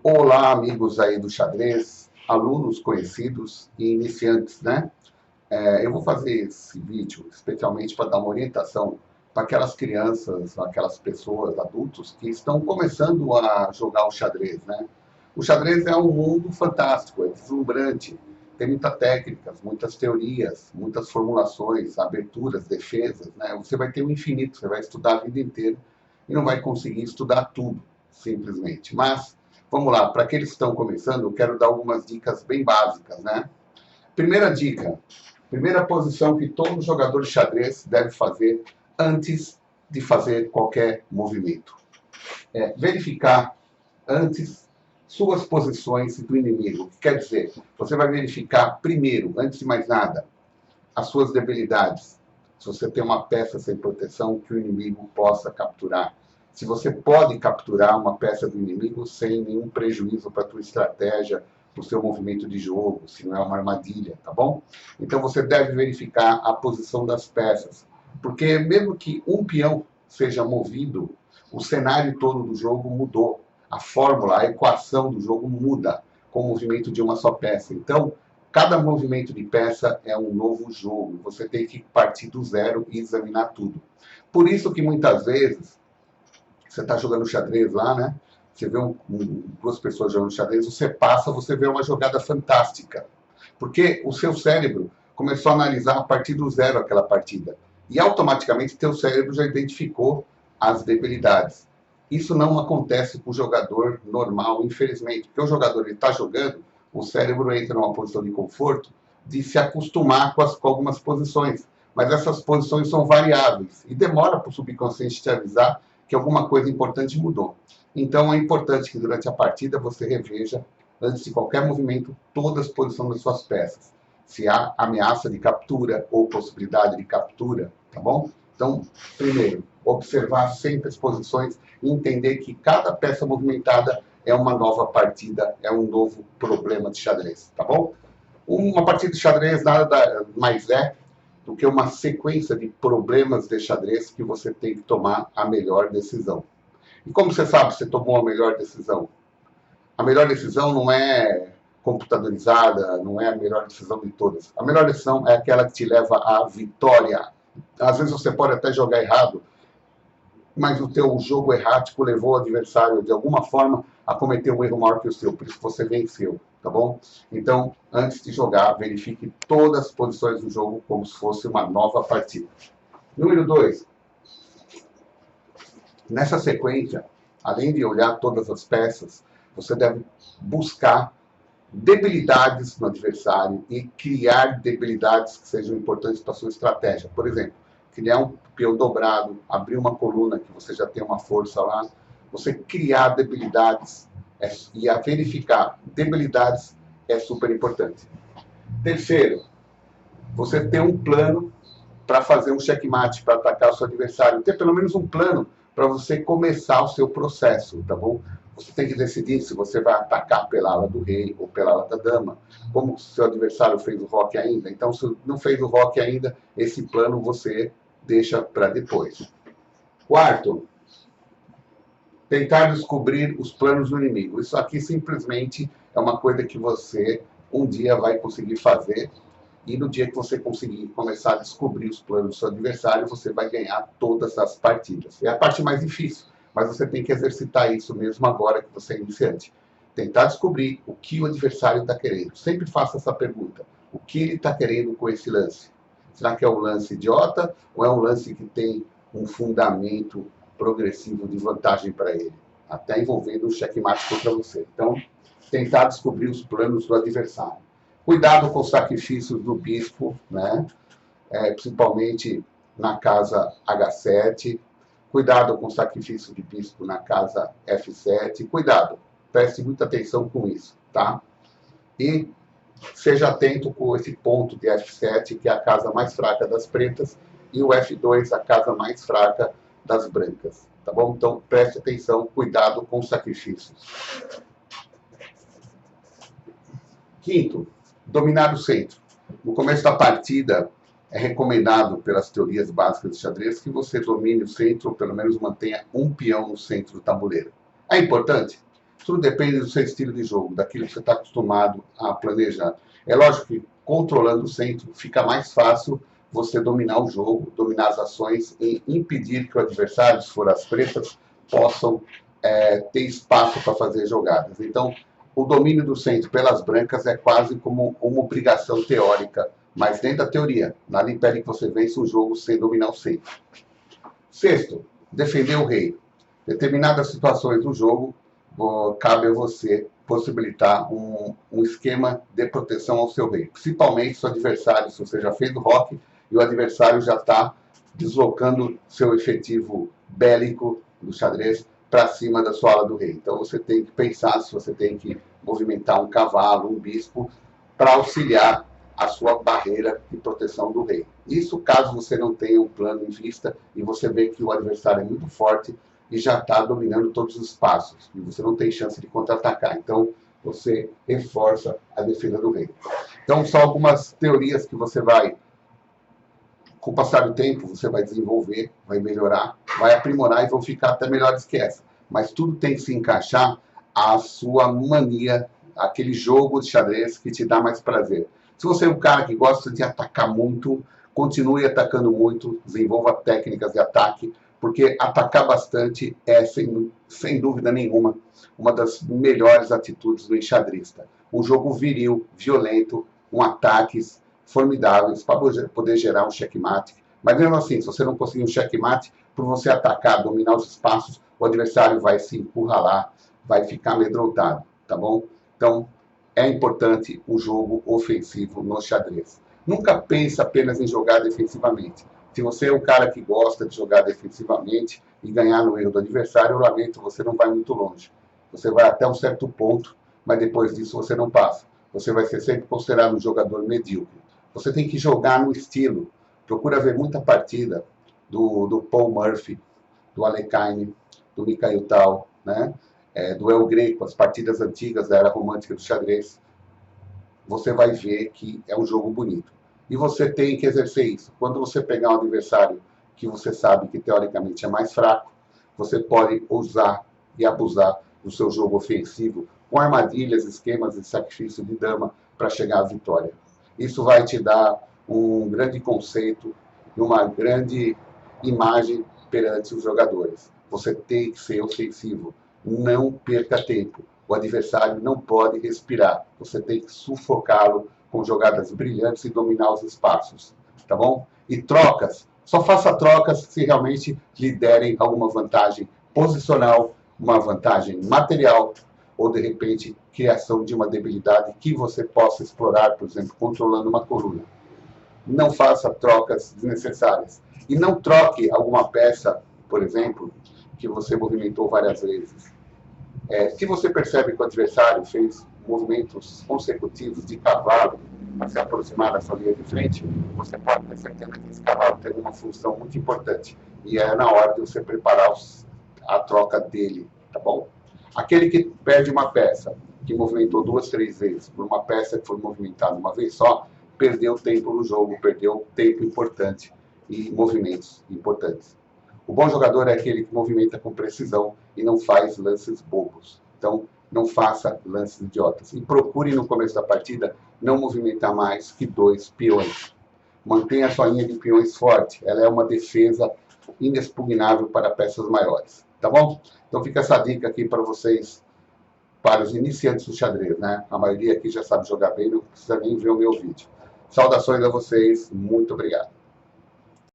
Olá, amigos aí do xadrez, alunos conhecidos e iniciantes, né? Eu vou fazer esse vídeo especialmente para dar uma orientação para aquelas crianças, aquelas pessoas, adultos que estão começando a jogar o xadrez, né? O xadrez é um mundo fantástico, é deslumbrante, tem muitas técnicas, muitas teorias, muitas formulações, aberturas, defesas, né? Você vai ter um infinito, você vai estudar a vida inteira e não vai conseguir estudar tudo, simplesmente. Mas vamos lá, para aqueles que estão começando, eu quero dar algumas dicas bem básicas, né? Primeira dica, primeira posição que todo jogador de xadrez deve fazer antes de fazer qualquer movimento. É verificar antes suas posições do inimigo. O que quer dizer? Você vai verificar primeiro, antes de mais nada, as suas debilidades. Se você tem uma peça sem proteção que o inimigo possa capturar. Se você pode capturar uma peça do inimigo sem nenhum prejuízo para a tua estratégia, para o seu movimento de jogo, se não é uma armadilha, tá bom? Então você deve verificar a posição das peças, porque mesmo que um peão seja movido, o cenário todo do jogo mudou. A fórmula, a equação do jogo muda com o movimento de uma só peça. Então, cada movimento de peça é um novo jogo. Você tem que partir do zero e examinar tudo. Por isso que muitas vezes você está jogando xadrez lá, né? Você vê duas pessoas jogando xadrez, você passa, você vê uma jogada fantástica. Porque o seu cérebro começou a analisar a partir do zero aquela partida. E automaticamente teu cérebro já identificou as debilidades. Isso não acontece com o jogador normal, infelizmente. Porque o jogador está jogando, o cérebro entra numa posição de conforto de se acostumar com algumas posições. Mas essas posições são variáveis e demora para o subconsciente te avisar que alguma coisa importante mudou. Então é importante que durante a partida você reveja, antes de qualquer movimento, todas as posições das suas peças. Se há ameaça de captura ou possibilidade de captura, tá bom? Então, primeiro, observar sempre as posições e entender que cada peça movimentada é uma nova partida, é um novo problema de xadrez, tá bom? Uma partida de xadrez nada mais é do que uma sequência de problemas de xadrez que você tem que tomar a melhor decisão. E como você sabe se você tomou a melhor decisão? A melhor decisão não é computadorizada, não é a melhor decisão de todas. A melhor decisão é aquela que te leva à vitória. Às vezes você pode até jogar errado, mas o teu jogo errático levou o adversário, de alguma forma, a cometer um erro maior que o seu. Por isso você venceu, tá bom? Então, antes de jogar, verifique todas as posições do jogo como se fosse uma nova partida. Número 2. Nessa sequência, além de olhar todas as peças, você deve buscar debilidades no adversário e criar debilidades que sejam importantes para a sua estratégia. Por exemplo, criar um peão dobrado, abrir uma coluna que você já tem uma força lá, você criar debilidades e a verificar debilidades é super importante. Terceiro, você ter um plano para fazer um checkmate, para atacar o seu adversário. Ter pelo menos um plano para você começar o seu processo, tá bom? Você tem que decidir se você vai atacar pela ala do rei ou pela ala da dama. Como o seu adversário fez o roque ainda, então se não fez o roque ainda, esse plano você deixa para depois. Quarto, tentar descobrir os planos do inimigo. Isso aqui simplesmente é uma coisa que você um dia vai conseguir fazer e no dia que você conseguir começar a descobrir os planos do seu adversário, você vai ganhar todas as partidas. É a parte mais difícil, mas você tem que exercitar isso mesmo agora que você é iniciante. Tentar descobrir o que o adversário está querendo. Sempre faça essa pergunta. O que ele está querendo com esse lance? Será que é um lance idiota ou é um lance que tem um fundamento progressivo de vantagem para ele? Até envolvendo um checkmate contra você. Então, tentar descobrir os planos do adversário. Cuidado com os sacrifícios do bispo, né? Principalmente na casa H7. Cuidado com o sacrifício de bispo na casa F7. Cuidado, preste muita atenção com isso, tá? E seja atento com esse ponto de F7, que é a casa mais fraca das pretas, e o F2, a casa mais fraca das brancas, tá bom? Então, preste atenção, cuidado com os sacrifícios. Quinto, dominar o centro. No começo da partida, é recomendado pelas teorias básicas de xadrez que você domine o centro, ou pelo menos mantenha um peão no centro do tabuleiro. É importante? Tudo depende do seu estilo de jogo, daquilo que você está acostumado a planejar. É lógico que controlando o centro fica mais fácil você dominar o jogo, dominar as ações e impedir que o adversário, se for as pretas, possam ter espaço para fazer jogadas. Então, o domínio do centro pelas brancas é quase como uma obrigação teórica, mas dentro da teoria. Nada impede que você vença um jogo sem dominar o centro. Sexto, defender o rei. Determinadas situações do jogo, cabe a você possibilitar um esquema de proteção ao seu rei. Principalmente se o adversário, se você já fez do rock, e o adversário já está deslocando seu efetivo bélico do xadrez para cima da sua ala do rei. Então você tem que pensar se você tem que movimentar um cavalo, um bispo, para auxiliar a sua barreira de proteção do rei. Isso caso você não tenha um plano em vista e você vê que o adversário é muito forte e já está dominando todos os espaços e você não tem chance de contra-atacar. Então você reforça a defesa do rei. Então são algumas teorias que você vai, com o passar do tempo, você vai desenvolver, vai melhorar, vai aprimorar e vão ficar até melhores que essa. Mas tudo tem que se encaixar à sua mania, aquele jogo de xadrez que te dá mais prazer. Se você é um cara que gosta de atacar muito, continue atacando muito, desenvolva técnicas de ataque, porque atacar bastante é, sem dúvida nenhuma, uma das melhores atitudes do enxadrista. Um jogo viril, violento, com ataques formidáveis para poder gerar um checkmate. Mas mesmo assim, se você não conseguir um checkmate, por você atacar, dominar os espaços, o adversário vai se encurralar, vai ficar amedrontado, tá bom? Então, é importante o jogo ofensivo no xadrez. Nunca pense apenas em jogar defensivamente. Se você é um cara que gosta de jogar defensivamente e ganhar no erro do adversário, eu lamento, você não vai muito longe. Você vai até um certo ponto, mas depois disso você não passa. Você vai ser sempre considerado um jogador medíocre. Você tem que jogar no estilo. Procura ver muita partida do Paul Murphy, do Alekhine, do Mikhail Tal, né? Do El Greco, as partidas antigas da era romântica do xadrez. Você vai ver que é um jogo bonito. E você tem que exercer isso. Quando você pegar um adversário que você sabe que teoricamente é mais fraco, você pode usar e abusar do seu jogo ofensivo com armadilhas, esquemas de sacrifício de dama para chegar à vitória. Isso vai te dar um grande conceito e uma grande imagem perante os jogadores. Você tem que ser ofensivo. Não perca tempo. O adversário não pode respirar. Você tem que sufocá-lo com jogadas brilhantes e dominar os espaços. Tá bom? E trocas. Só faça trocas se realmente lhe derem alguma vantagem posicional, uma vantagem material, ou de repente criação de uma debilidade que você possa explorar, por exemplo, controlando uma coluna. Não faça trocas desnecessárias. E não troque alguma peça, por exemplo, que você movimentou várias vezes. Se você percebe que o adversário fez movimentos consecutivos de cavalo para se aproximar da sua linha de frente, você pode ter certeza que esse cavalo tem uma função muito importante. E é na hora de você preparar a troca dele, tá bom? Aquele que perde uma peça, que movimentou 2, 3 vezes, por uma peça que foi movimentada uma vez só, perdeu tempo no jogo, perdeu tempo importante e movimentos importantes. O bom jogador é aquele que movimenta com precisão e não faz lances bobos. Então, não faça lances idiotas. E procure, no começo da partida, não movimentar mais que 2 peões. Mantenha a sua linha de peões forte. Ela é uma defesa inexpugnável para peças maiores. Tá bom? Então fica essa dica aqui para vocês, para os iniciantes do xadrez, né? A maioria aqui já sabe jogar bem, não precisa nem ver o meu vídeo. Saudações a vocês, muito obrigado.